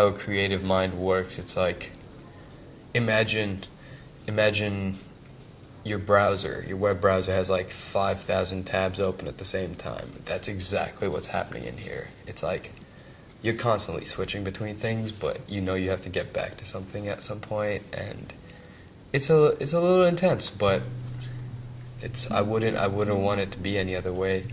how a creative mind works. It's like, imagine your browser, your web browser has like 5,000 tabs open at the same time. That's exactly what's happening in here. It's like you're constantly switching between things, but you know you have to get back to something at some point, and it's a little intense, but I wouldn't want it to be any other way.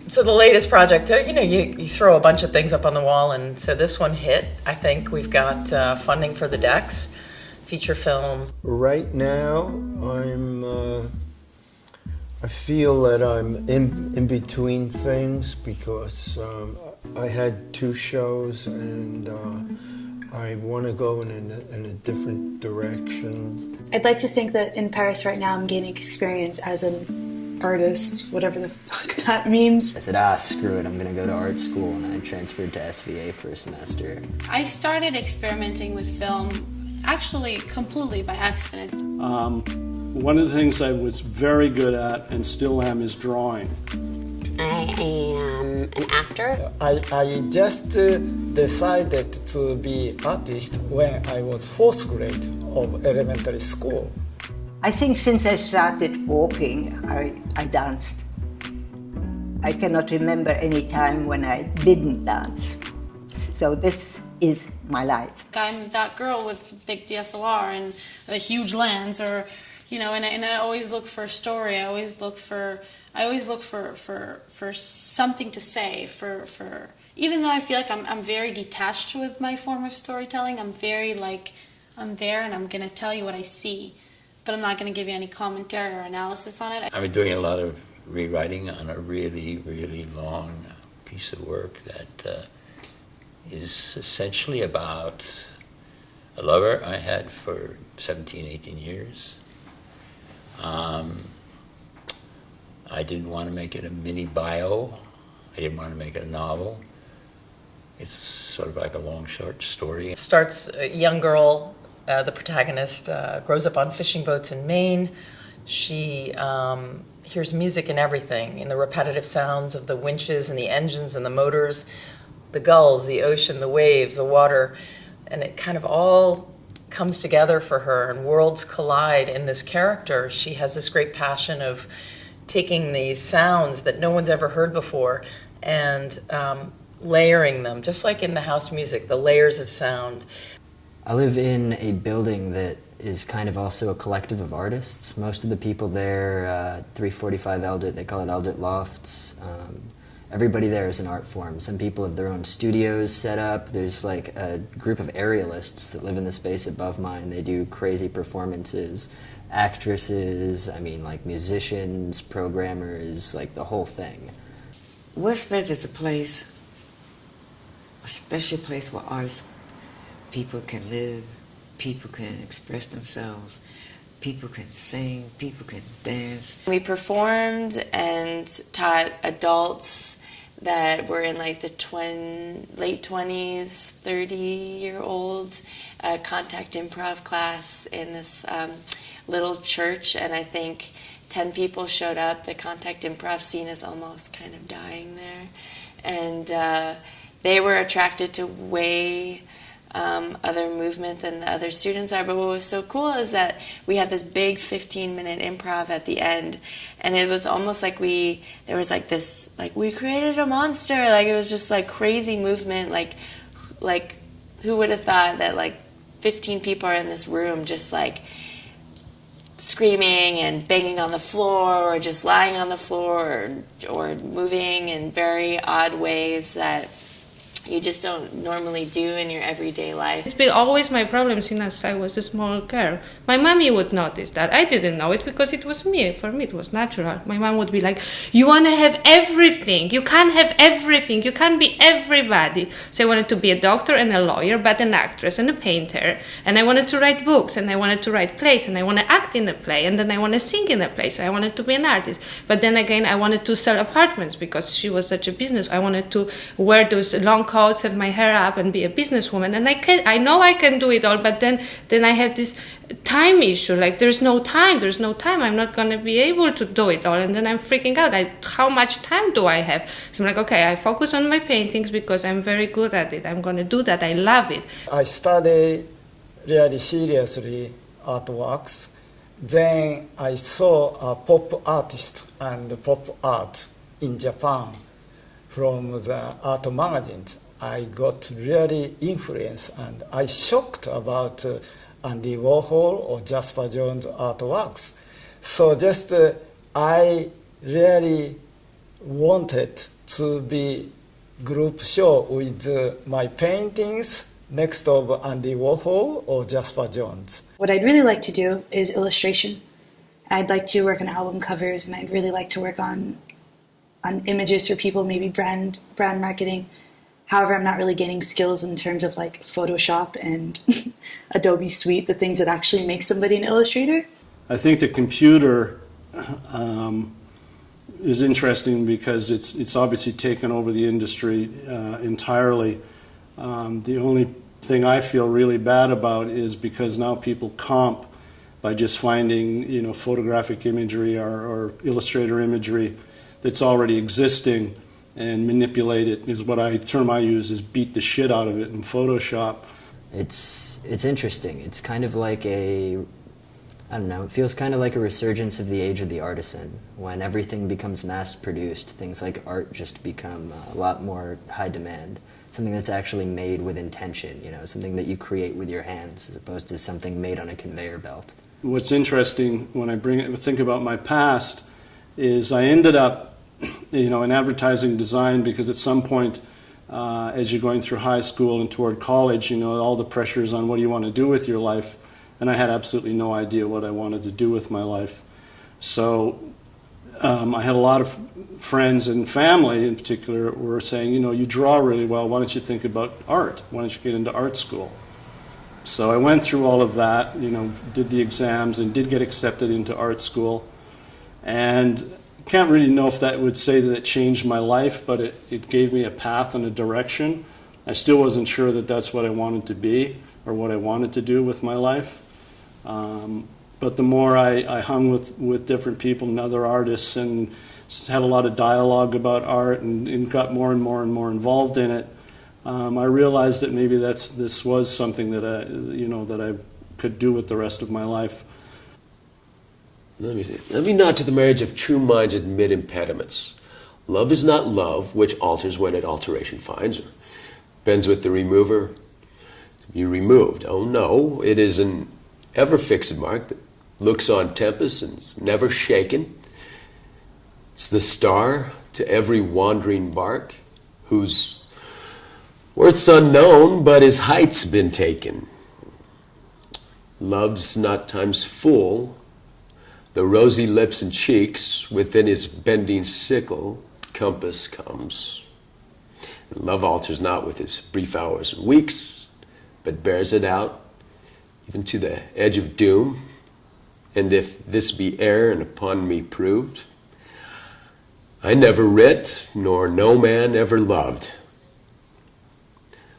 So the latest project, you throw a bunch of things up on the wall, and so this one hit. I think we've got funding for the Decks feature film. Right now, I feel that I'm in between things because I had 2 shows and I want to go in a different direction. I'd like to think that in Paris right now I'm gaining experience as an artist, whatever the fuck that means. I said, screw it, I'm gonna go to art school, and I transferred to SVA for a semester. I started experimenting with film actually completely by accident. One of the things I was very good at and still am is drawing. I am an actor. I just decided to be artist when I was 4th grade of elementary school. I think since I started walking, I danced. I cannot remember any time when I didn't dance. So this is my life. I'm that girl with big DSLR and a huge lens, or and I always look for a story. I always look for something to say. For even though I feel like I'm very detached with my form of storytelling, I'm very I'm there and I'm gonna tell you what I see. But I'm not going to give you any commentary or analysis on it. I've been doing a lot of rewriting on a really, really long piece of work that is essentially about a lover I had for 17, 18 years. I didn't want to make it a mini bio. I didn't want to make it a novel. It's sort of like a long, short story. It starts a young girl. The protagonist grows up on fishing boats in Maine. She hears music in everything, in the repetitive sounds of the winches and the engines and the motors, the gulls, the ocean, the waves, the water, and it kind of all comes together for her, and worlds collide in this character. She has this great passion of taking these sounds that no one's ever heard before and layering them, just like in the house music, the layers of sound. I live in a building that is kind of also a collective of artists. Most of the people there, 345 Eldert, they call it Eldert Lofts. Everybody there is an art form. Some people have their own studios set up. There's like a group of aerialists that live in the space above mine. They do crazy performances. Actresses, like musicians, programmers, like the whole thing. Westbeth is a place, a special place where artists, people can live, people can express themselves, people can sing, people can dance. We performed and taught adults that were in like the late 20s, 30-year-old contact improv class in this little church, and I think 10 people showed up. The contact improv scene is almost kind of dying there, and they were attracted to way other movement than the other students are. But what was so cool is that we had this big 15-minute improv at the end, and it was almost like there was like this, like, we created a monster. Like, it was just like crazy movement. Like who would have thought that like 15 people are in this room just like screaming and banging on the floor, or just lying on the floor, or moving in very odd ways that you just don't normally do in your everyday life. It's been always my problem since I was a small girl. My mommy would notice that. I didn't know it because it was me. For me, it was natural. My mom would be like, you want to have everything. You can't have everything. You can't be everybody. So I wanted to be a doctor and a lawyer, but an actress and a painter. And I wanted to write books, and I wanted to write plays, and I want to act in a play, and then I want to sing in a play. So I wanted to be an artist. But then again, I wanted to sell apartments because she was such a business. I wanted to wear those long coats, have my hair up, and be a businesswoman. And I know I can do it all, but then I have this time issue. Like there's no time. I'm not going to be able to do it all. And then I'm freaking out. How much time do I have? So I'm like, okay, I focus on my paintings because I'm very good at it. I'm going to do that. I love it. I study really seriously artworks. Then I saw a pop artist and pop art in Japan from the art magazines. I got really influenced and I shocked about Andy Warhol or Jasper Jones artworks. So just I really wanted to be group show with my paintings next of Andy Warhol or Jasper Jones. What I'd really like to do is illustration. I'd like to work on album covers, and I'd really like to work on images for people, maybe brand marketing. However, I'm not really gaining skills in terms of like Photoshop and Adobe Suite, the things that actually make somebody an illustrator. I think the computer is interesting because it's obviously taken over the industry entirely. The only thing I feel really bad about is because now people comp by just finding photographic imagery or Illustrator imagery that's already existing and manipulate it is what term I use is beat the shit out of it in Photoshop. It's interesting. It's kind of like it feels kind of like a resurgence of the age of the artisan. When everything becomes mass-produced, things like art just become a lot more high demand. Something that's actually made with intention, something that you create with your hands as opposed to something made on a conveyor belt. What's interesting when I think about my past is I ended up, in advertising design because at some point as you're going through high school and toward college, all the pressures on what do you want to do with your life, and I had absolutely no idea what I wanted to do with my life. So I had a lot of friends and family in particular were saying, you draw really well, why don't you think about art? Why don't you get into art school? So I went through all of that, did the exams and did get accepted into art school. And can't really know if that would say that it changed my life, but it gave me a path and a direction. I still wasn't sure that that's what I wanted to be or what I wanted to do with my life. But the more I hung with different people and other artists and had a lot of dialogue about art and got more and more and more involved in it, I realized that maybe this was something that I could do with the rest of my life. Let me nod to the marriage of true minds admit impediments. Love is not love, which alters when it alteration finds, or bends with the remover to be removed. Oh no, it is an ever-fixed mark that looks on tempest and is never shaken. It's the star to every wandering bark, whose worth's unknown, but his height's been taken. Love's not time's fool, the rosy lips and cheeks within his bending sickle compass comes. And love alters not with his brief hours and weeks, but bears it out even to the edge of doom. And if this be error and upon me proved, I never writ, nor no man ever loved.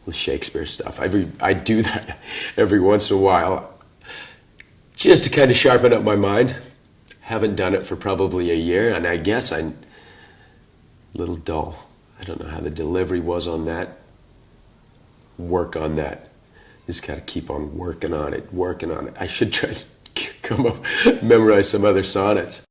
With Shakespeare stuff, I do that every once in a while, just to kind of sharpen up my mind. Haven't done it for probably a year, and I guess I'm a little dull. I don't know how the delivery was on that. Work on that. Just gotta keep on working on it. I should try to memorize some other sonnets.